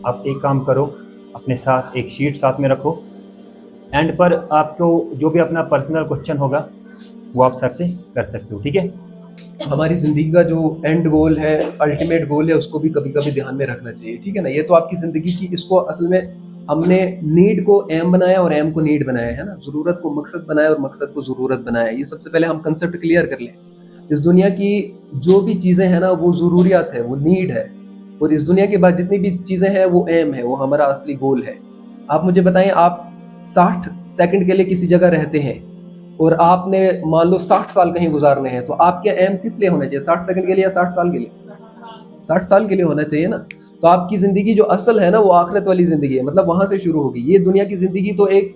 आप एक काम करो, अपने साथ एक शीट साथ में रखो। एंड पर आपको जो भी अपना पर्सनल क्वेश्चन होगा वो आप सर से कर सकते हो, ठीक है। हमारी ज़िंदगी का जो एंड गोल है, अल्टीमेट गोल है, उसको भी कभी कभी ध्यान में रखना चाहिए, ठीक है ना। ये तो आपकी ज़िंदगी की, इसको असल में हमने नीड को एम बनाया और एम को नीड बनाया है ना, ज़रूरत को मकसद बनाया और मकसद को ज़रूरत बनाया। ये सबसे पहले हम कंसेप्ट क्लियर कर लें। इस दुनिया की जो भी चीज़ें हैं ना, वो ज़रूरियात है, वो नीड है, और इस दुनिया के बाद जितनी भी चीज़ें हैं वो एम है, वो हमारा असली गोल है। आप मुझे बताएं, आप 60 सेकंड के लिए किसी जगह रहते हैं और आपने मान लो 60 साल कहीं गुजारने हैं, तो आपके एम किस लिए होना चाहिए? 60 सेकंड के लिए या 60 साल के लिए? 60 साल के लिए होना चाहिए ना। तो आपकी ज़िंदगी जो असल है ना, वो आखिरत वाली ज़िंदगी है, मतलब वहाँ से शुरू होगी। ये दुनिया की ज़िंदगी तो एक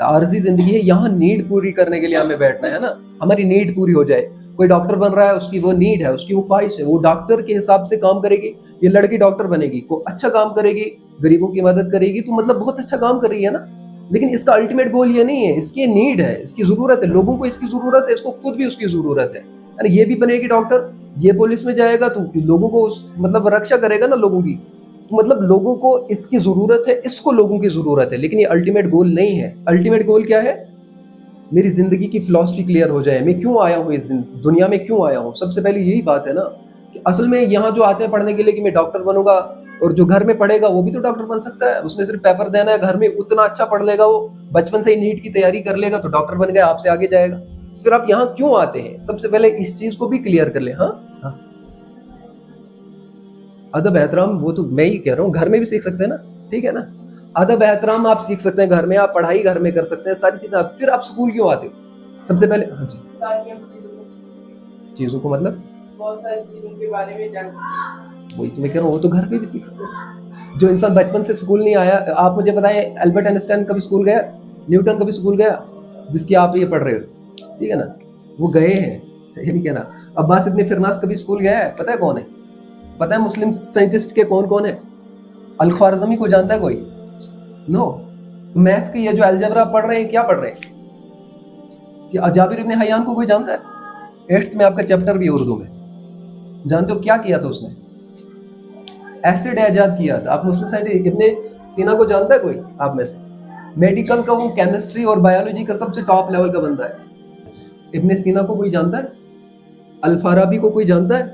आर्जी ज़िंदगी है, यहाँ नीड पूरी करने के लिए हमें बैठना है ना, हमारी नीड पूरी हो जाए। कोई डॉक्टर बन रहा है, उसकी वो नीड है, उसकी वो ख्वाहिश है, वो डॉक्टर के हिसाब से काम करेगी। ये लड़की डॉक्टर बनेगी, को अच्छा काम करेगी, गरीबों की मदद करेगी, तो मतलब बहुत अच्छा काम कर रही है ना। लेकिन इसका अल्टीमेट गोल ये नहीं है, इसकी नीड है, इसकी जरूरत है, लोगों को इसकी जरूरत है, इसको खुद भी उसकी जरूरत है। अरे ये भी बनेगी डॉक्टर, ये पुलिस में जाएगा तो लोगों को मतलब रक्षा करेगा ना लोगों की। तो मतलब लोगों को इसकी जरूरत है, इसको लोगों की जरूरत है, लेकिन ये अल्टीमेट गोल नहीं है। अल्टीमेट गोल क्या है? मेरी जिंदगी की फिलॉसफी क्लियर हो जाए, मैं क्यों आया हूँ इस दुनिया में, क्यों आया हूँ। सबसे पहले यही बात है ना, कि असल में यहाँ जो आते हैं पढ़ने के लिए कि मैं डॉक्टर बनूंगा, और जो घर में पढ़ेगा वो भी तो डॉक्टर बन सकता है, उसने सिर्फ पेपर देना है, घर में उतना अच्छा पढ़ लेगा, वो बचपन से ही नीट की तैयारी कर लेगा तो डॉक्टर बन गया, आपसे आगे जाएगा। फिर आप यहाँ क्यों आते हैं, सबसे पहले इस चीज को भी क्लियर कर ले। हाँ, अदब एहतराम वो तो मैं ही कह रहा हूँ, घर में भी सीख सकते हैं ना, ठीक है ना। अदब एहतराम आप सीख सकते हैं घर में, आप पढ़ाई घर में कर सकते हैं, सारी चीजें आप, फिर आप स्कूल क्यों आते हो? सबसे पहले हाँ जी, चीजों को मतलब बहुत सारी चीजों के बारे में जान सकते। वही तो मैं कह रहा हूँ, वो तो घर पे भी सीख सकते हैं। जो इंसान बचपन से स्कूल नहीं आया, आप मुझे बताएं, अल्बर्ट आइंस्टाइन कभी स्कूल गया? न्यूटन कभी स्कूल गया, जिसकी आप ये पढ़ रहे हो, ठीक है ना। वो गए हैं, सही नहीं कहना। अब्बास इब्न फिरनास कभी स्कूल गया है? पता है कौन है? पता है मुस्लिम साइंटिस्ट के कौन कौन है? अल ख्वारिज़मी को जानता है कोई? नो। मैथ की ये जो अलजेब्रा पढ़ रहे हैं, क्या पढ़ रहे हैं? कि जाबिर इब्न हयान को कोई जानता है? 8th में आपका चैप्टर भी है उर्दू में। जानते हो क्या किया था उसने? एसिड इजाद किया था। आप मुस्लिम साइंटिस्ट इब्न सीना को जानता है कोई आप में से? मेडिकल का वो केमिस्ट्री और बायोलॉजी का सबसे टॉप लेवल का बंदा है। इब्न सीना को कोई जानता है? अल फाराबी को कोई जानता है?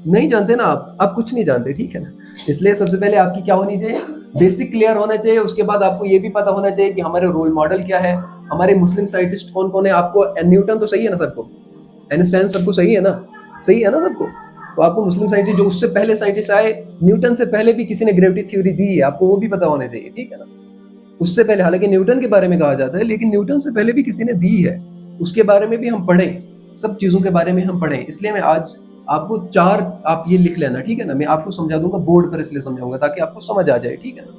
नहीं जानते ना आप कुछ नहीं जानते, ठीक है ना। इसलिए सबसे पहले आपकी क्या होनी चाहिए, बेसिक क्लियर होना चाहिए। उसके बाद आपको ये भी पता होना चाहिए कि हमारे रोल मॉडल क्या है, हमारे मुस्लिम साइंटिस्ट कौन कौन है। आपको न्यूटन तो सही है ना सबको, आइंस्टाइन सबको सही है ना, सही है ना सबको। तो आपको मुस्लिम साइंटिस्ट जो उससे पहले साइंटिस्ट आए, न्यूटन से पहले भी किसी ने ग्रेविटी थ्योरी दी है, आपको वो भी पता होना चाहिए, ठीक है ना। उससे पहले, हालांकि न्यूटन के बारे में कहा जाता है, लेकिन न्यूटन से पहले भी किसी ने दी है, उसके बारे में भी हम पढ़ें, सब चीज़ों के बारे में हम पढ़ें। इसलिए मैं आज आपको 4, आप ये लिख लेना, ठीक है ना। मैं आपको समझा दूंगा बोर्ड पर, इसलिए समझाऊंगा ताकि आपको समझ आ जाए, ठीक है ना।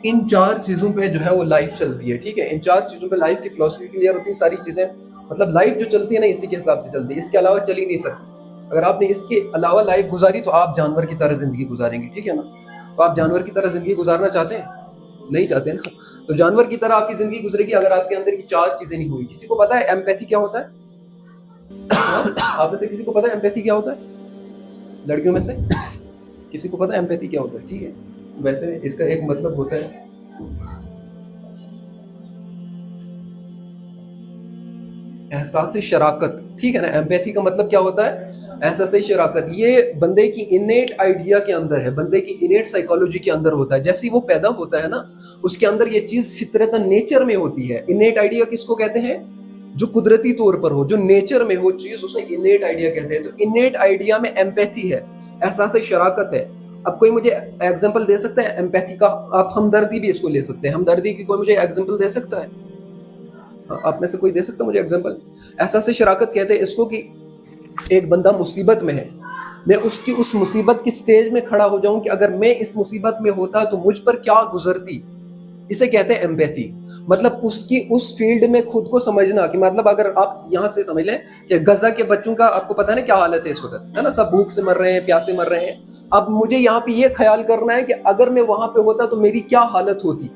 इन 4 चीज़ों पे जो है वो लाइफ चलती है, ठीक है। इन 4 चीज़ों पे लाइफ की फिलॉसफी क्लियर होती है, सारी चीज़ें, मतलब लाइफ जो चलती है ना, इसी के हिसाब से चलती है, इसके अलावा चल ही नहीं सकती। अगर आपने इसके अलावा लाइफ गुजारी तो आप जानवर की तरह जिंदगी गुजारेंगे, ठीक है ना। तो आप जानवर की तरह जिंदगी गुजारना चाहते हैं? नहीं चाहते ना। तो जानवर की तरह आपकी जिंदगी गुजरेगी अगर आपके अंदर की 4 चीजें नहीं हुई। किसी को पता है एम्पैथी क्या होता है? आप में से किसी को पता है एम्पैथी क्या होता है? लड़कियों में से किसी को पता है एम्पैथी क्या होता है? ठीक है, वैसे इसका एक मतलब होता है एहसास शराकत, ठीक है ना। एम्पैथी का मतलब क्या होता है? एहसास शराकत। ये बंदे की इनेट आइडिया के अंदर है, बंदे की इनेट साइकोलॉजी के अंदर होता है। जैसे ही वो पैदा होता है ना, उसके अंदर ये चीज फितरतन नेचर में होती है। इनेट आइडिया किसको कहते हैं? जो कुदरती तौर पर हो, जो नेचर में हो चीज, उसे इनेट आइडिया कहते हैं। तो इनेट आइडिया में एम्पैथी है, एहसास शराकत है। अब कोई मुझे एग्जाम्पल दे सकता है एम्पैथी का? आप हमदर्दी भी इसको ले सकते हैं, हमदर्दी की कोई मुझे एग्जाम्पल दे सकता है? आप में से कोई दे सकता है मुझे एग्जाम्पल? एहसास शराकत कहते हैं इसको कि एक बंदा मुसीबत में है, मैं उसकी उस मुसीबत की स्टेज में खड़ा हो जाऊं कि अगर मैं इस मुसीबत में होता तो मुझ पर क्या गुजरती। इसे कहते हैं एम्पैथी। मतलब उसकी उस फील्ड में खुद को समझना, कि मतलब अगर आप यहाँ से समझ लें कि गजा के बच्चों का आपको पता है ना क्या हालत है इस वक्त, है ना, सब भूख से मर रहे हैं, प्यासे मर रहे हैं। अब मुझे यहाँ पे ये ख्याल करना है कि अगर मैं वहां पे होता तो मेरी क्या हालत होती,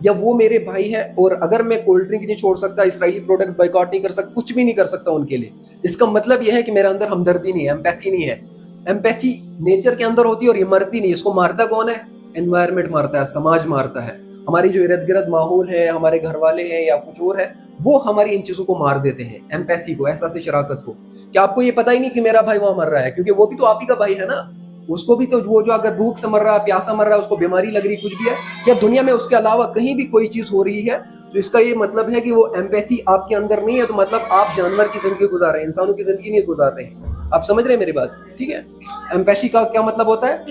या वो मेरे भाई है और अगर मैं कोल्ड ड्रिंक नहीं छोड़ सकता, इसराइली प्रोडक्ट बाइकआउट नहीं कर सकता, कुछ भी नहीं कर सकता उनके लिए। इसका मतलब यह है कि मेरे अंदर हमदर्दी नहीं है, एम्पैथी नहीं है। एम्पैथी नेचर के अंदर होती है और ये मरती नहीं। इसको मारता कौन है? एनवायरनमेंट मारता है, समाज मारता है, हमारी जो इर्द गिर्द माहौल है, हमारे घर वाले हैं या कुछ और है, वो हमारी इन चीजों को मार देते हैं, एम्पैथी को, एहसास शराकत को। क्या आपको ये पता ही नहीं कि मेरा भाई वहां मर रहा है? क्योंकि वो भी तो आप ही का भाई है ना। उसको भी तो वो जो अगर भूख से मर रहा है, प्यासा मर रहा है, उसको बीमारी लग रही, कुछ भी है, या दुनिया में उसके अलावा कहीं भी कोई चीज हो रही है, तो इसका ये मतलब है कि वो एम्पैथी आपके अंदर नहीं है। तो मतलब आप जानवर की जिंदगी गुजार रहे हैं, इंसानों की जिंदगी नहीं गुजार रहे हैं। आप समझ रहे हैं मेरी बात? ठीक है। एम्पैथी का क्या मतलब होता है?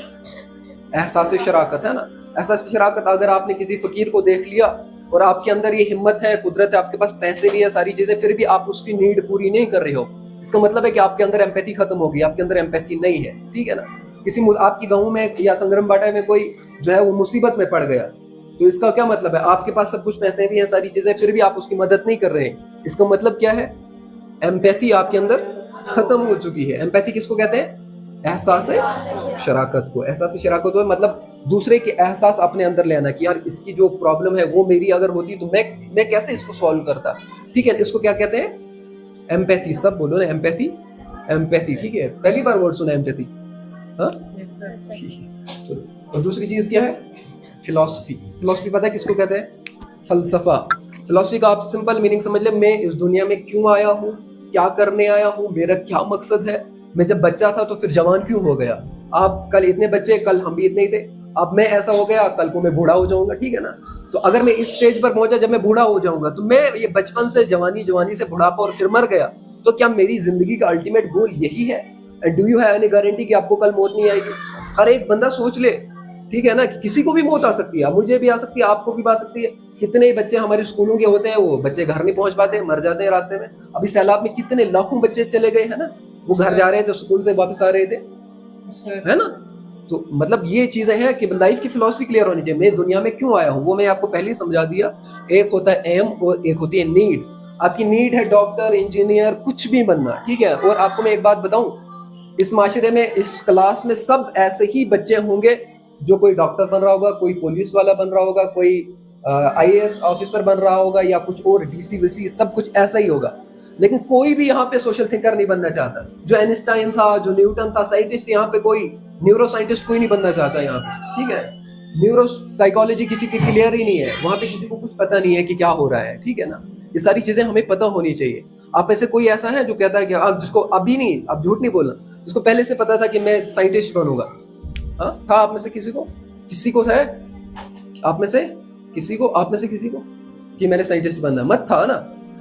एहसास शराकत, है ना। एहसास शराकत, अगर आपने किसी फकीर को देख लिया और आपके अंदर ये हिम्मत है, कुदरत है, आपके पास पैसे भी है, सारी चीजें, फिर भी आप उसकी नीड पूरी नहीं कर रहे हो, इसका मतलब है कि आपके अंदर एम्पैथी खत्म हो गई, आपके अंदर एम्पैथी नहीं है। ठीक है ना। किसी आपकी गाँव में या संग्राम बाटा में कोई जो है वो मुसीबत में पड़ गया, तो इसका क्या मतलब है? आपके पास सब कुछ पैसे भी हैं, सारी चीजें, फिर भी आप उसकी मदद नहीं कर रहे हैं। इसका मतलब क्या है? एम्पैथी आपके अंदर खत्म हो चुकी है। एम्पैथी किसको कहते हैं? एहसास शराकत को। एहसास शराकत हो मतलब दूसरे के एहसास अपने अंदर लेना कि यार इसकी जो प्रॉब्लम है वो मेरी अगर होती तो मैं कैसे इसको सॉल्व करता। ठीक है, इसको क्या कहते हैं? एम्पैथी। सब बोलो ना, एम्पैथी, एम्पैथी। ठीक है, पहली बार वर्ड सुना एम्पैथी? हाँ, चलो। और दूसरी चीज क्या है? फिलॉसफी। फिलॉसफी पता है किसको कहते हैं? फलसफा। फिलॉसफी का आप सिंपल मीनिंग समझ ले, मैं इस दुनिया में क्यों आया हूँ, क्या करने आया हूँ, मेरा क्या मकसद है, मैं जब बच्चा था तो फिर जवान क्यों हो गया, आप कल इतने बच्चे, कल हम भी इतने ही थे, अब मैं ऐसा हो गया, कल को मैं बूढ़ा हो जाऊंगा। ठीक है ना। तो अगर मैं इस स्टेज पर पहुंचा जब मैं बूढ़ा हो जाऊंगा, तो मैं ये बचपन से जवानी, जवानी से बुढ़ापा और फिर मर गया, तो क्या मेरी जिंदगी का अल्टीमेट गोल यही है? And do you have any guarantee कि आपको कल मौत नहीं आएगी? हर एक बंदा सोच ले, ठीक है ना, कि किसी को भी मौत आ सकती है, मुझे भी आ सकती है, आपको भी आ सकती है। कितने ही बच्चे हमारे स्कूलों के होते हैं, वो बच्चे घर नहीं पहुंच पाते, मर जाते हैं रास्ते में। अभी सैलाब में कितने लाखों बच्चे चले गए, है ना, वो घर जा रहे हैं जो स्कूल से वापस आ रहे थे, है ना। तो मतलब ये चीजें हैं कि लाइफ की फिलॉसफी क्लियर होनी चाहिए। मैं दुनिया में क्यों आया हूँ वो मैं आपको पहले ही समझा दिया। एक होता है एम और एक होती है नीड। आपकी नीड है डॉक्टर, इंजीनियर, कुछ भी बनना, ठीक है। और आपको मैं एक बात बताऊं, इस माशरे में, इस क्लास में सब ऐसे ही बच्चे होंगे जो कोई डॉक्टर बन रहा होगा, कोई पुलिस वाला बन रहा होगा, कोई IAS ऑफिसर बन रहा होगा, या कुछ और DC WC, सब कुछ ऐसा ही होगा। लेकिन कोई भी यहाँ पे सोशल थिंकर नहीं बनना चाहता। जो आइंस्टाइन था, जो न्यूटन था, साइंटिस्ट, यहाँ पे कोई न्यूरो साइंटिस्ट कोई नहीं बनना चाहता यहाँ पे। ठीक है, न्यूरो साइकोलॉजी किसी की क्लियर ही नहीं है, वहां पे किसी को कुछ पता नहीं है कि क्या हो रहा है। ठीक है ना, ये सारी चीजें हमें पता होनी चाहिए। आप ऐसे कोई ऐसा है जो कहता है कि आप, जिसको अभी नहीं, आप झूठ नहीं बोलना, जिसको पहले से पता था कि मैं साइंटिस्ट बनूंगा? हाँ, था आप में से किसी को? किसी को है आप में से किसी को? आप में से किसी को कि मैंने साइंटिस्ट बनना? मत था ना।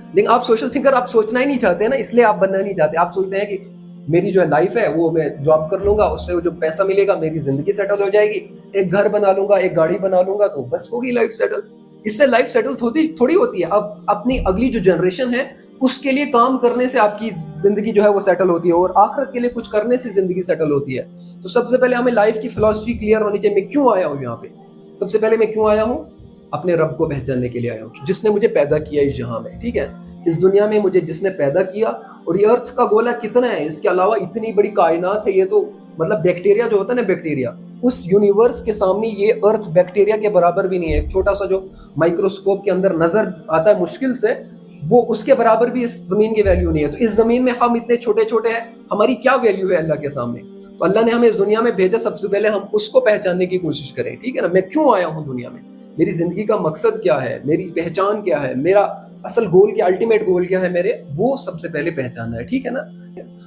लेकिन आप सोशल थिंकर, आप सोचना ही नहीं चाहते ना, इसलिए आप बनना नहीं चाहते। आप सोचते हैं कि मेरी जो है लाइफ है वो मैं जॉब कर लूंगा, उससे जो पैसा मिलेगा मेरी जिंदगी सेटल हो जाएगी, एक घर बना लूंगा, एक गाड़ी बना लूंगा, तो बस होगी लाइफ सेटल। इससे लाइफ सेटल थोड़ी होती है। अब अपनी अगली जो जनरेशन है उसके लिए काम करने से आपकी जिंदगी जो है वो सेटल होती है, और आखिरत के लिए कुछ करने से जिंदगी सेटल होती है। तो सबसे पहले हमें लाइफ की फिलॉसफी क्लियर होनी चाहिए। मैं क्यों आया हूँ यहाँ पे? सबसे पहले मैं क्यों आया हूँ? अपने रब को पहचानने के लिए आया हूँ, जिसने मुझे पैदा किया इस जहां में। ठीक है, इस दुनिया में मुझे जिसने पैदा किया, और ये अर्थ का गोला कितना है, इसके अलावा इतनी बड़ी कायनात है। ये तो मतलब बैक्टीरिया जो होता है ना, बैक्टीरिया, उस यूनिवर्स के सामने ये अर्थ बैक्टीरिया के बराबर भी नहीं है। एक छोटा सा जो माइक्रोस्कोप के अंदर नजर आता है मुश्किल से, वो उसके बराबर भी इस जमीन की वैल्यू नहीं है। तो इस जमीन में हम इतने छोटे छोटे हैं, हमारी क्या वैल्यू है अल्लाह के सामने? तो अल्लाह ने हमें इस दुनिया में भेजा, सबसे पहले हम उसको पहचानने की कोशिश करें। ठीक है ना, मैं क्यों आया हूँ दुनिया में, मेरी जिंदगी का मकसद क्या है, मेरी पहचान क्या है, मेरा असल गोल क्या, अल्टीमेट गोल क्या है मेरे, वो सबसे पहले पहचानना है। ठीक है ना।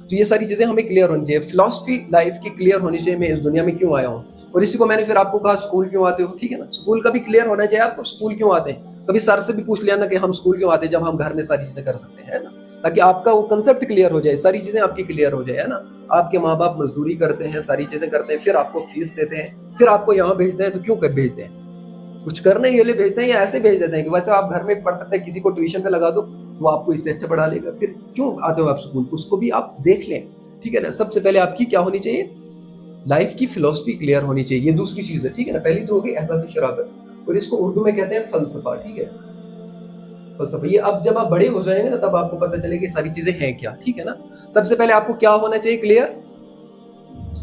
तो ये सारी चीजें हमें क्लियर होनी चाहिए। फिलॉसफी लाइफ की क्लियर होनी चाहिए, मैं इस दुनिया में क्यों आया हूँ। और इसी को मैंने फिर आपको कहा, स्कूल क्यों आते हो? ठीक है ना, स्कूल का भी क्लियर होना चाहिए आपको, स्कूल क्यों आते हैं। कभी सर से भी पूछ लिया ना कि हम स्कूल क्यों आते हैं, जब हम घर में सारी चीजें कर सकते हैं, है ना, ताकि आपका वो कंसेप्ट क्लियर हो जाए, सारी चीजें आपकी क्लियर हो जाए, है ना। आपके माँ बाप मजदूरी करते हैं, सारी चीजें करते हैं, फिर आपको फीस देते हैं, फिर आपको यहाँ भेजते हैं, तो क्यों कर भेजते हैं? कुछ करने के लिए भेजते हैं या ऐसे भेज देते हैं कि वैसे आप घर में पढ़ सकते हैं, किसी को ट्यूशन पे लगा दो, वो आपको इससे अच्छा पढ़ा लेगा, फिर क्यों आते हो आप स्कूल? उसको भी आप देख लें। ठीक है ना, सबसे पहले आपकी क्या होनी चाहिए? लाइफ की फिलॉसफी क्लियर होनी चाहिए। ये दूसरी चीज है। ठीक है ना, पहली तो होगी एहसास शराकत, और इसको उर्दू में कहते हैं फलसफा। ठीक है, फलसफा। ये अब जब आप बड़े हो जाएंगे ना, तब आपको पता चलेगा सारी चीजें हैं क्या। ठीक है ना, सबसे पहले आपको क्या होना चाहिए? Clear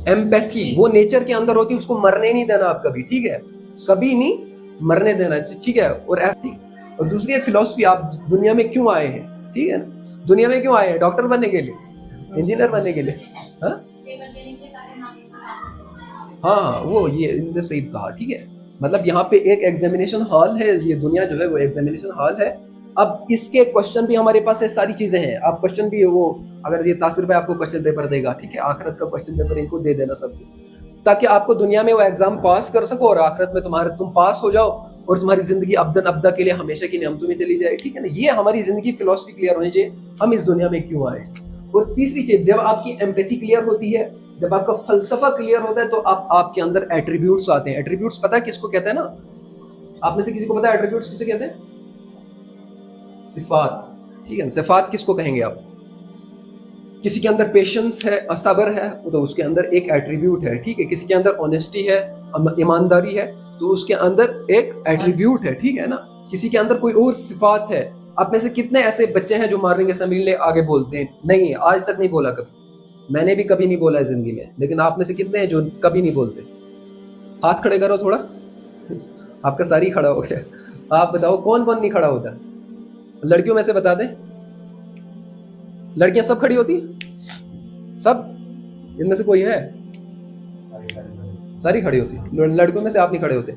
empathy. वो नेचर के अंदर होती है, उसको मरने नहीं देना आप कभी। ठीक है, कभी नहीं मरने देना। ठीक है, और ऐसी, और दूसरी है फिलॉसफी, आप दुनिया में क्यों आए हैं। ठीक है ना, दुनिया में क्यों आए हैं? डॉक्टर बनने के लिए, इंजीनियर बनने के लिए, हाँ, हाँ वो ये इनने सही कहा, ठीक है। मतलब यहाँ पे एक एग्जामिनेशन हॉल है, ये दुनिया जो है वो एग्जामिनेशन हॉल है। अब इसके क्वेश्चन भी हमारे पास है, सारी चीजें हैं। आप क्वेश्चन भी वो, अगर ये तासिर भाई आपको क्वेश्चन पेपर देगा, ठीक है, आखिरत का क्वेश्चन पेपर इनको दे देना सबको, ताकि आपको दुनिया में वो एग्जाम पास कर सको और आखिरत में तुम पास हो जाओ और तुम्हारी जिंदगी अबदन अब्दा के लिए हमेशा की नियमतों में चली जाए, ठीक है ना। ये हमारी जिंदगी फिलॉसफी क्लियर होनी चाहिए, हम इस दुनिया में क्यों आए। और तीसरी चीज, जब आपकी एम्पैथी क्लियर होती है, जब आपका फलसफा क्लियर होता है, तो आपके अंदर एट्रीब्यूट्स आते हैं। एट्रीब्यूट्स पता है किसको कहते हैं ना, आप में से किसी को पता है एट्रीब्यूट्स किसे कहते हैं? सिफात, ठीक है। सिफात किसको कहेंगे आप? किसी के अंदर पेशेंस है, सब्र है, तो उसके अंदर एक एट्रीब्यूट है, ठीक है। किसी के अंदर ऑनेस्टी है, ईमानदारी है, तो उसके अंदर एक एट्रीब्यूट है, ठीक है ना। किसी के अंदर कोई और सिफात है। आप में से कितने ऐसे बच्चे हैं जो मॉर्निंग असेंबली ले आगे बोलते हैं? नहीं, आज तक नहीं बोला कभी, मैंने भी कभी नहीं बोला है जिंदगी में। लेकिन आप में से कितने हैं जो कभी नहीं बोलते? हाथ खड़े करो थोड़ा, आपका सारी खड़ा हो गया। आप बताओ कौन कौन नहीं खड़ा होता? लड़कियों में से बता दें, लड़कियां सब खड़ी होती? सब? इनमें से कोई है? सारी खड़ी होती। लड़कों में से आप नहीं खड़े होते?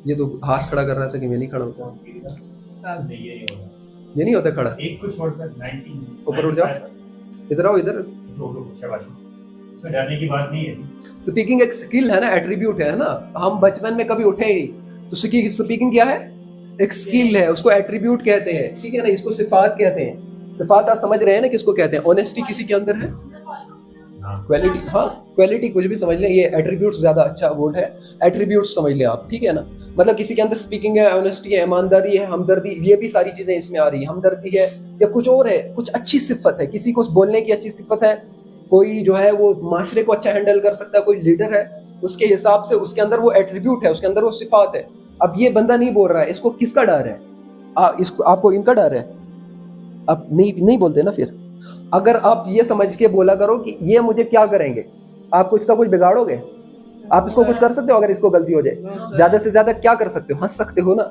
ये तो हाथ खड़ा कर रहा था कि मैं नहीं खड़ा होता। ये नहीं होता खड़ा? एक को छोड़कर 90 ऊपर उठ जाओ, इधर आओ, इधर। डरने की बात नहीं है। स्पीकिंग एक स्किल है ना, एट्रीब्यूट है ना। हम बचपन में कभी उठे ही, तो स्पीकिंग क्या है? एक स्किल है, उसको एट्रीब्यूट कहते हैं, ठीक है ना। इसको सिफात कहते हैं। सिफात आप समझ रहे हैं ना किसको कहते हैं? ऑनेस्टी किसी के अंदर है, क्वालिटी, हाँ क्वालिटी कुछ भी समझ लें, ये एट्रीब्यूट्स ज्यादा अच्छा वर्ड है, एट्रीब्यूट्स समझ लें आप, ठीक है ना। मतलब किसी के अंदर स्पीकिंग है, ऑनेस्टी है, ईमानदारी है, हमदर्दी, ये भी सारी चीजें इसमें आ रही है। हमदर्दी है या कुछ और है, कुछ अच्छी सिफत है, किसी को बोलने की अच्छी सिफत है, कोई जो है वो माशरे को अच्छा हैंडल कर सकता है, कोई लीडर है, उसके हिसाब से उसके अंदर वो एट्रीब्यूट है, उसके अंदर वो सिफात है। अब ये बंदा नहीं बोल रहा है, इसको किसका डर है? इसको, आपको इनका डर है, आप नहीं बोलते ना। फिर अगर आप ये समझ के बोला करो कि ये मुझे क्या करेंगे, आप इसका कुछ बिगाड़ोगे? आप इसको कुछ कर सकते हो? अगर इसको गलती हो जाए, ज्यादा से ज्यादा क्या कर सकते हो? हंस सकते हो ना।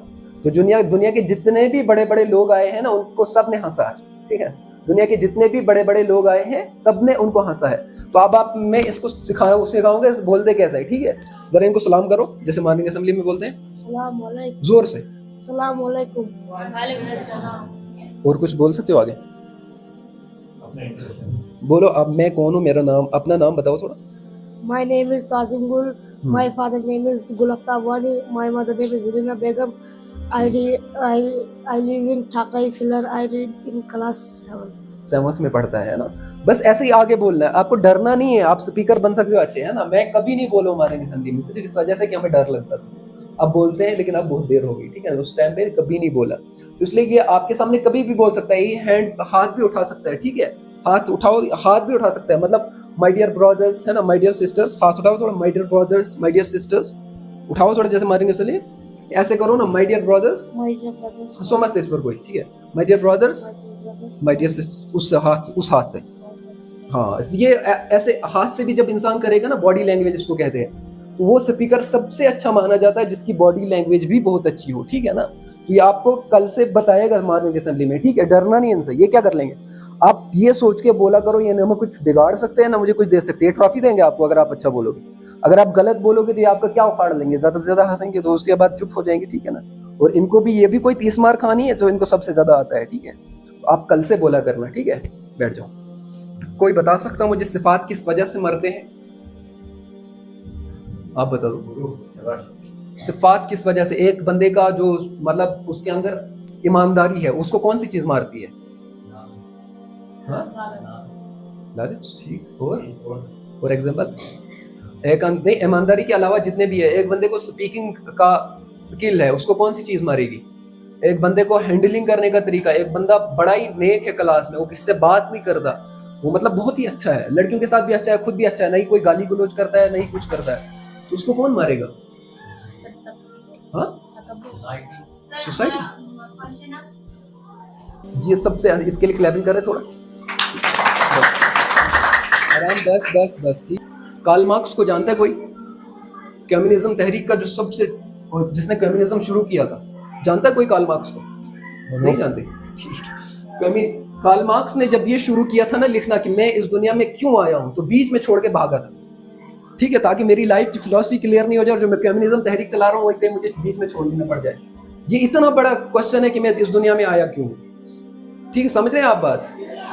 तो दुनिया के जितने भी बड़े बड़े लोग आए हैं ना, उनको सब ने हंसा है, ठीक है। दुनिया के जितने भी बड़े बड़े लोग आए हैं, सब ने उनको हंसा है। तो अब आप, मैं इसको सिखाऊंगा बोलते कैसा है, ठीक है। जरा इनको सलाम करो, जैसे मॉर्निंग असेंबली में बोलते हैं। सलाम वालेकुम। जोर से। सलाम वालेकुम। वालेकुम सलाम। और कुछ बोल सकते हो आगे? बोलो अब मैं कौन हूँ, मेरा नाम, अपना नाम बताओ थोड़ा। My name is Tazim Gul. My father name is Gul Aftab Wani. My mother name is Rina Begum. I live in Thakai Filar. I read in class 7th में पढ़ता है ना। बस ऐसे ही आगे बोलना है, आपको डरना नहीं है। आप स्पीकर बन सकते हो अच्छे, है ना। मैं कभी नहीं बोला हमारे असेंबली में, सिर्फ इस वजह से कि हमें डर लगता था। अब बोलते हैं, लेकिन अब बहुत देर हो गई, ठीक है। उस टाइम पे कभी नहीं बोला, तो इसलिए ये आपके सामने कभी भी बोल सकता है। ये हाथ भी उठा सकता है, ठीक है। हाथ उठाओ, हाथ भी उठा सकता है, मतलब माय डियर ब्रदर्स, है ना, माय डियर सिस्टर्स। हाथ उठाओ थोड़ा, my dear brothers, my dear sisters उठाओ थोड़ा, जैसे मारेंगे चलिए ऐसे करो ना, my dear brothers. My dear brothers. हंसो मत इस पर कोई, ठीक है। My dear brothers, my dear sister, उस हाथ से। हाँ, ये ऐसे हाथ से भी जब इंसान करेगा ना, बॉडी लैंग्वेज इसको कहते हैं, तो वो स्पीकर सबसे अच्छा माना जाता है जिसकी बॉडी लैंग्वेज भी बहुत अच्छी हो, ठीक है ना। तो ये आपको कल से बताएगा मॉर्निंग असेंबली में, ठीक है। डरना नहीं इनसे। ये क्या कर लेंगे, आप ये सोच के बोला करो, ये ना हमें कुछ बिगाड़ सकते हैं ना मुझे कुछ दे सकते हैं। ट्रॉफी देंगे आपको अगर आप अच्छा बोलोगे। अगर आप गलत बोलोगे तो ये आपका क्या उखाड़ लेंगे, ज्यादा से ज्यादा हंसेंगे, तो उसके बाद चुप हो जाएंगे, ठीक है ना। और इनको भी, ये भी कोई 30 मार खानी है जो इनको सबसे ज्यादा आता है, ठीक है। तो आप कल से बोला करना, ठीक है। बैठ जाओ। कोई बता सकता मुझे सिफात किस वजह से मरते हैं? आप बता दो, सिफात किस वजह से। एक बंदे का जो, मतलब उसके अंदर ईमानदारी है, उसको कौन सी चीज मारती है? लालच, ठीक। और एग्जांपल एक नहीं, ईमानदारी के अलावा जितने भी है, एक बंदे को स्पीकिंग का स्किल है, उसको कौन सी चीज मारेगी? एक बंदे को हैंडलिंग करने का तरीका, एक बंदा बड़ा ही नेक है क्लास में, वो किससे बात नहीं करता, वो मतलब बहुत ही अच्छा है, लड़कियों के साथ भी अच्छा है, खुद भी अच्छा है, नहीं कोई गाली गलौज करता है, नहीं कुछ करता है, तो उसको कौन मारेगा? हाँ, सोसाइटी। ये सबसे, इसके लिए क्लैपिंग कर रहे थोड़ा आराम, बस बस बस, ठीक। कार्ल मार्क्स को जानता है कोई? कम्युनिज्म तहरीक का जो सबसे, जिसने कम्युनिज्म शुरू किया था, जानता है कोई कार्ल मार्क्स को? नहीं जानते, ठीक। कार्ल मार्क्स ने जब ये शुरू किया था ना लिखना कि मैं इस दुनिया में क्यों आया हूं, तो बीच में छोड़ के भागा था, ठीक है, ताकि मेरी लाइफ की फिलॉसफी क्लियर नहीं हो जाए और जो मैं कम्युनिज्म तहरीक चला रहा हूँ वो मुझे बीच में छोड़ देना पड़ जाए। ये इतना बड़ा क्वेश्चन है कि मैं इस दुनिया में आया क्यों। ठीक है, समझ रहे हैं आप बात।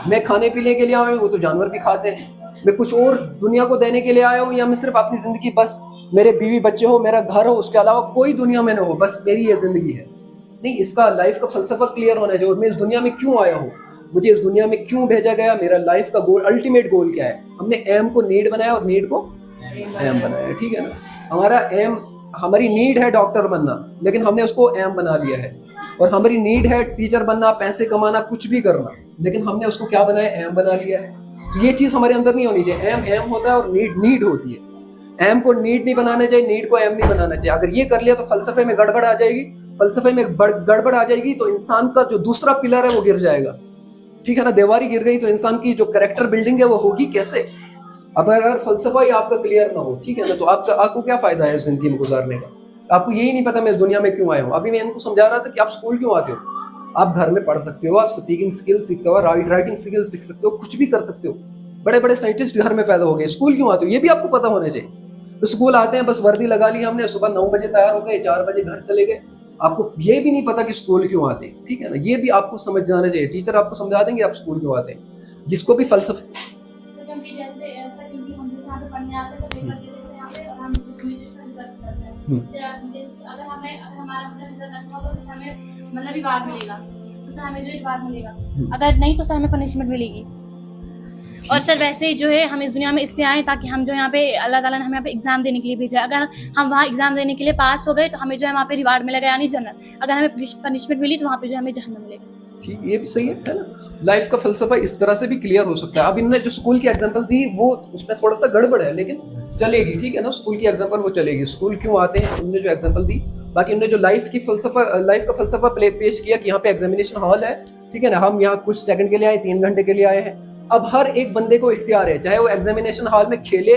मैं खाने पीने के लिए आया हूँ, वो तो जानवर भी खाते हैं। मैं कुछ और दुनिया को देने के लिए आया हूँ, या मैं सिर्फ अपनी जिंदगी, बस मेरे बीवी बच्चे हो, मेरा घर हो, उसके अलावा कोई दुनिया में ना हो, बस मेरी ये जिंदगी है। नहीं, इसका लाइफ का फलसफा क्लियर होना चाहिए। और मैं इस दुनिया में क्यों आया हूँ, मुझे इस दुनिया में क्यों भेजा गया, मेरा लाइफ का गोल, अल्टीमेट गोल क्या है। हमने एम को नीड बनाया और नीड को एम बनाया। ठीक है ना, हमारा एम, हमारी नीड है डॉक्टर बनना, लेकिन हमने उसको एम बना लिया है। और हमारी नीड है टीचर बनना, पैसे कमाना, कुछ भी करना, लेकिन हमने उसको क्या बनाया, एम बना लिया है। तो ये चीज हमारे अंदर नहीं होनी चाहिए। एम एम होता है और नीड नीड होती है। एम को नीड नहीं बनाना चाहिए, नीड को एम नहीं बनाना चाहिए। अगर ये कर लिया तो फलसफे में गड़बड़ आ जाएगी। फलसफे में गड़बड़ आ जाएगी तो इंसान का जो दूसरा पिलर है वो गिर जाएगा। ठीक है ना, दीवारी गिर गई तो इंसान की जो कैरेक्टर बिल्डिंग है वो होगी कैसे। अब अगर फलसफा ही आपका क्लियर ना हो, ठीक है ना, तो आपको क्या फायदा है इस जिंदगी में गुजारने का। आपको यही नहीं पता मैं इस दुनिया में क्यों आया हूँ। अभी मैं इनको समझा रहा था कि आप स्कूल क्यों आते हो। आप घर में पढ़ सकते हो, आप स्पीकिंग स्किल सीखते हो, राइटिंग स्किल सीख सकते हो, कुछ भी कर सकते हो। बड़े बड़े साइंटिस्ट घर में पैदा हो गए। स्कूल क्यों आते हो ये भी आपको पता होना चाहिए। तो स्कूल आते हैं, बस वर्दी लगा ली हमने, सुबह 9 बजे तैयार हो गए, 4 बजे घर चले गए। आपको ये भी नहीं पता कि स्कूल क्यों आते हैं। ठीक है ना, ये भी आपको समझ जाना चाहिए। टीचर आपको समझा देंगे आप स्कूल क्यों आते हैं। जिसको भी फलसफे अगर हमारा रिजल्ट अच्छा होगा तो हमें मतलब रिवार्ड मिलेगा, तो सर हमें जो रिवार्ड मिलेगा, अगर नहीं तो सर हमें पनिशमेंट मिलेगी। और सर वैसे ही जो है हम इस दुनिया में इससे आए ताकि हम जो यहाँ पे अल्लाह ताला ने हमें यहाँ पे एग्जाम देने के लिए भेजा। अगर हम वहाँ एग्जाम देने के लिए पास हो गए तो हमें जो है वहाँ पे रिवार्ड मिलेगा यानी जन्नत। अगर हमें पनिशमेंट मिली तो वहाँ पे जो हमें जहन्नम मिलेगा। ठीक, ये भी सही है ना। लाइफ का फलसफा इस तरह से भी क्लियर हो सकता है। अब इन्होंने जो स्कूल की एग्जांपल दी वो उसमें थोड़ा सा गड़बड़ है, लेकिन चलेगी। ठीक है ना, स्कूल की एग्जांपल वो चलेगी। स्कूल क्यों आते हैं उन्होंने जो एग्जांपल दी। बाकी उन्होंने जो लाइफ का फलसफा पेश किया कि यहाँ पे एग्जामिनेशन हॉल है, ठीक है ना, हम यहाँ कुछ सेकंड के लिए आए, 3 घंटे के लिए आए हैं। अब हर एक बंदे को इख्तियार है, चाहे वो एग्जामिनेशन हॉल में खेले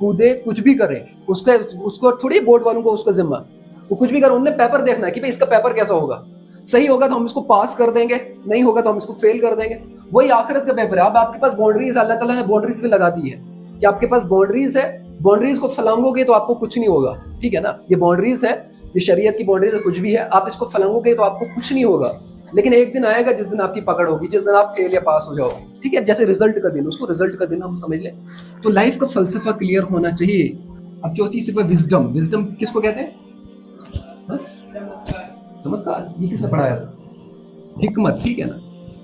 कूदे कुछ भी करे, उसको थोड़ी बोर्ड वालों को उसका जिम्मा, वो कुछ भी करे। उन्होंने पेपर देखना है कि भाई इसका पेपर कैसा होगा। सही होगा तो हम इसको पास कर देंगे, नहीं होगा तो हम इसको फेल कर देंगे। वही आखिरत का पेपर है। अब आपके पास बाउंड्रीज, अल्लाह ताला ने बाउंड्रीज भी लगा दी है कि आपके पास बाउंड्रीज है, बाउंड्रीज को फलांगोगे तो आपको कुछ नहीं होगा। ठीक है ना, ये बाउंड्रीज है, ये शरीयत की बाउंड्रीज है, कुछ भी है, आप इसको फलांगोगे तो आपको कुछ नहीं होगा। लेकिन एक दिन आएगा जिस दिन आपकी पकड़ होगी, जिस दिन आप फेल या पास हो जाओगे। ठीक है, जैसे रिजल्ट का दिन, उसको रिजल्ट का दिन हम समझ लें। तो लाइफ का फलसफा क्लियर होना चाहिए। अब चौथी सिर्फ विजडम। विजडम किसको कहते हैं? चमत्कार। ये किसने पढ़ाया था? हिकमत। ठीक है ना,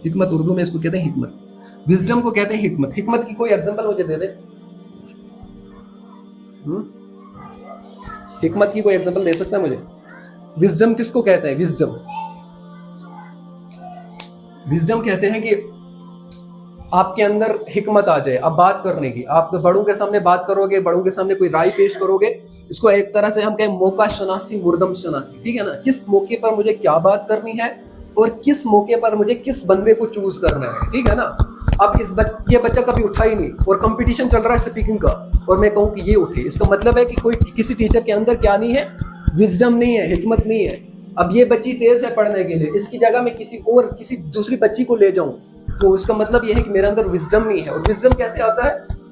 हिकमत उर्दू में इसको कहते हैं हिकमत। विजडम को कहते हैं हिकमत। हिकमत की कोई एग्जांपल मुझे दे दे। हिकमत की कोई एग्जांपल दे सकता है मुझे? विजडम किसको कहते हैं? विजडम कहते हैं कि आपके अंदर हिकमत आ जाए, अब बात करने की। आप बड़ों के सामने बात करोगे, बड़ों के सामने कोई राय पेश करोगे, इसको एक तरह से हम कहें मौका शनासी, मुर्दम शनासी। ठीक है ना, किस मौके पर मुझे क्या बात करनी है और किस मौके पर मुझे किस बंदे को चूज करना है। ठीक है ना, अब ये बच्चा कभी उठा ही नहीं और कंपटीशन चल रहा है स्पीकिंग का, और मैं कहूँ कि ये उठे, इसका मतलब है कि कोई किसी टीचर के अंदर क्या नहीं है, विजडम नहीं है, हिकमत नहीं है। अब ये बच्ची तेज है पढ़ने के लिए, इसकी जगह मैं किसी दूसरी बच्ची को ले जाऊं, तो इसका मतलब ये है कि मेरे अंदर विजडम नहीं है। और विजडम कैसे आता है?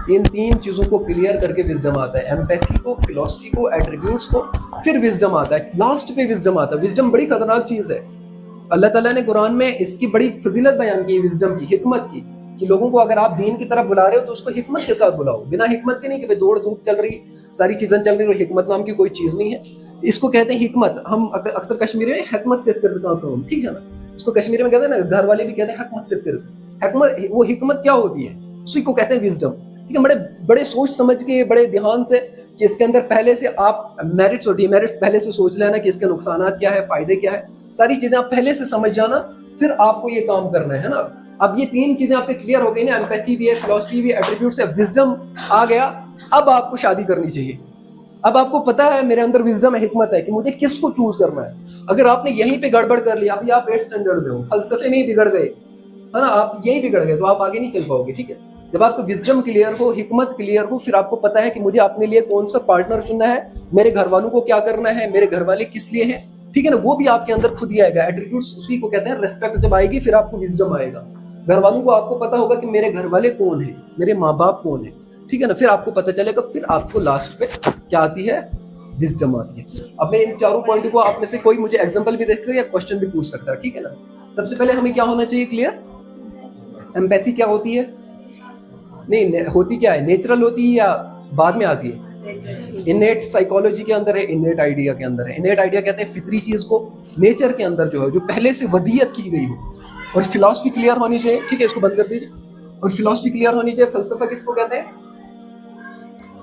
इन 3 चीजों को क्लियर करके विजडम आता है। एम्पैथी को, फिलॉसफी को, एट्रीब्यूट्स को, फिर विजडम आता है। लास्ट पे विजडम आता है। विजडम बड़ी खतरनाक चीज है। अल्लाह ताला ने कुरान में इसकी बड़ी फजीलत बयान की है, विजडम की, हिकमत की, कि लोगों को अगर आप दीन की तरफ बुला रहे हो तो उसको हिकमत के साथ बुलाओ। बिना हिकमत के नहीं कि भाई दौड़ धूप चल रही, सारी चीजें चल रही और हिकमत नाम की कोई चीज नहीं है। इसको कहते हैं हिकमत। हम अक्सर कश्मीरी में हिकमत से काम, ठीक है ना, इसको कश्मीरी में कहते हैं ना, घर वाले भी कहते हैं हिकमत से। हिकमत, वो हिकमत क्या होती है, उसी को कहते हैं विजडम। ठीक है, बड़े सोच समझ के, बड़े ध्यान से, कि इसके अंदर पहले से आप मेरिट्स और डिमेरिट्स पहले से सोच लेना कि इसके नुकसानात क्या है, फायदे क्या है, सारी चीजें आप पहले से समझ जाना, फिर आपको ये काम करना है ना। अब ये 3 चीजें आपके क्लियर हो गई ना, एम्पैथी भी है, फिलॉसफी भी है, एट्रीब्यूट्स है, विजडम आ गया। अब आपको शादी करनी चाहिए। अब आपको पता है मेरे अंदर विजडम है, हिकमत है कि मुझे किसको चूज करना है। अगर आपने यहीं पे गड़बड़ कर लिया, अभी आप 8th स्टैंडर्ड में हो, फलसफे में ही बिगड़ गए, है ना, आप यही बिगड़ गए, तो आप आगे नहीं चल पाओगे। ठीक है, जब आपको विजडम क्लियर हो, हिकमत क्लियर हो, फिर आपको पता है कि मुझे अपने लिए कौन सा पार्टनर चुनना है, मेरे घर वालों को क्या करना है, मेरे घर वाले किस लिए हैं। ठीक है ना, वो भी आपके अंदर खुद ही आएगा। एट्रीब्यूट्स उसी को कहते हैं, रिस्पेक्ट जब आएगी फिर आपको विजडम आएगा। घर वालों को आपको पता होगा कि मेरे घर वाले कौन है, मेरे माँ बाप कौन है। ठीक है ना, फिर आपको पता चलेगा, फिर आपको लास्ट पे क्या आती है, विजडम आती है। अब मैं इन चारों पॉइंट को, आप में से कोई मुझे एग्जांपल भी दे सकता है या क्वेश्चन भी पूछ सकता है, ठीक है ना। सबसे पहले हमें क्या होना चाहिए क्लियर, एम्पैथी क्या होती है, नहीं होती क्या है, नेचुरल होती है या बाद में आती है, इनेट साइकोलॉजी के अंदर है, इनेट आइडिया के अंदर है। इनेट आइडिया कहते हैं फितरी चीज को, नेचर के अंदर जो है, जो पहले से वदियत की गई हो। और फिलॉसफी क्लियर होनी चाहिए, ठीक है, इसको बंद कर दीजिए। और फिलॉसफी क्लियर होनी चाहिए। फलसफा किसको कहते हैं,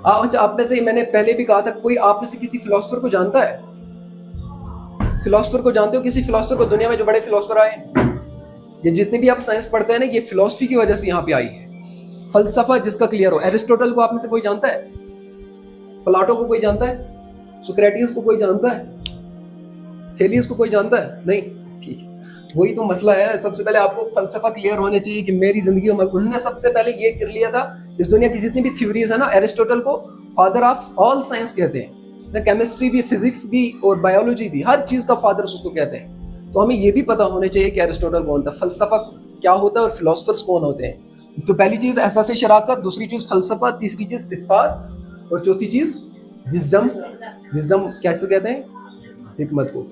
आप में से, मैंने पहले भी कहा था, कोई आप में से किसी फिलोसफर को जानता है, फिलोसफर को जानते हो, किसी फिलोसफर को दुनिया में जो बड़े फिलोसफर आए, ये जितने भी आप साइंस पढ़ते हैं ना, ये फिलॉसफी की वजह से यहाँ पे आई है। फलसफा जिसका क्लियर हो, एरिस्टोटल को आप में से कोई जानता है, प्लाटो को कोई जानता है, सुक्रेटिस को कोई जानता है, थेलियस को कोई जानता है, नहीं, ठीक है, वही तो मसला है। सबसे पहले आपको फलसफा क्लियर होने चाहिए कि मेरी जिंदगी में उन्होंने सबसे पहले ये कर लिया था, इस दुनिया की जितनी भी थ्योरीज है ना, एरिस्टोटल को फादर ऑफ ऑल साइंस कहते हैं, केमिस्ट्री भी, फिजिक्स भी और बायोलॉजी भी, हर चीज का फादर उसको कहते हैं। तो हमें ये भी पता होना चाहिए कि एरिस्टोटल कौन था, फलसफा क्या होता है और फिलोसफर्स कौन होते हैं। तो पहली चीज एहसास शराकत, दूसरी चीज फलसफा, तीसरी चीज सिफात और चौथी चीज विजडम। विजडम कैसे कहते हैं, हिकमत को।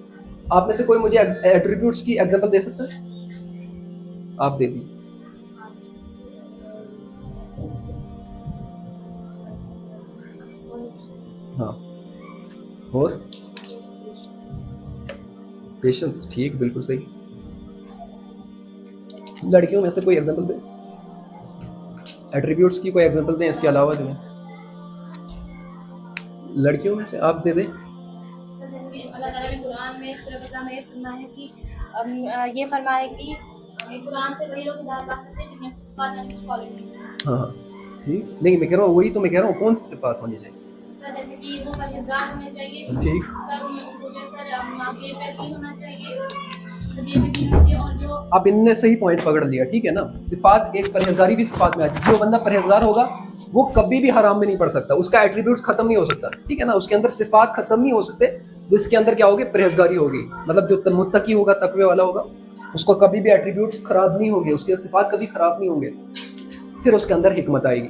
आप में से कोई मुझे एट्रीब्यूट्स की एग्जांपल दे सकता है, आप दे दी। हाँ, और पेशेंस, ठीक, बिल्कुल सही। लड़कियों में से कोई एग्जांपल दे, एट्रीब्यूट्स की कोई एग्जांपल दें इसके अलावा जो है, लड़कियों में से आप दे दें। अल्लाह ताला ने कुरान में सूरह बकरा में ये फरमाया है कि कुरान से वही लोग हिदायत पा सकते हैं जिनमें सिफात यानी कुछ क्वालिटीज हैं। हाँ, ठीक, नहीं मैं कह रहा हूँ, वही तो मैं कह रहा हूँ, कौन सी सिफात होनी चाहिए, जैसे कि वो परहेजगार होने चाहिए, ठीक, सर उनको जैसा आगे पैकिंग होना चाहिए, ये भी होना चाहिए, और जो आप इनने सही पॉइंट पकड़ लिया, ठीक है ना। सिफात, एक परहेजगारी भी सिफात में आती है। जो बंदा परहेजगार होगा वो कभी भी हराम में नहीं पड़ सकता, उसका एट्रीब्यूट्स खत्म नहीं हो सकता, ठीक है ना, उसके अंदर सिफात खत्म नहीं हो सकते, जिसके अंदर क्या होगी, परहेजगारी होगी। मतलब जो मुत्तकी होगा, तकवे वाला होगा, उसको कभी भी एट्रीब्यूट्स खराब नहीं होंगे, उसके सिफात कभी खराब नहीं होंगे, फिर उसके अंदर हिकमत आएगी।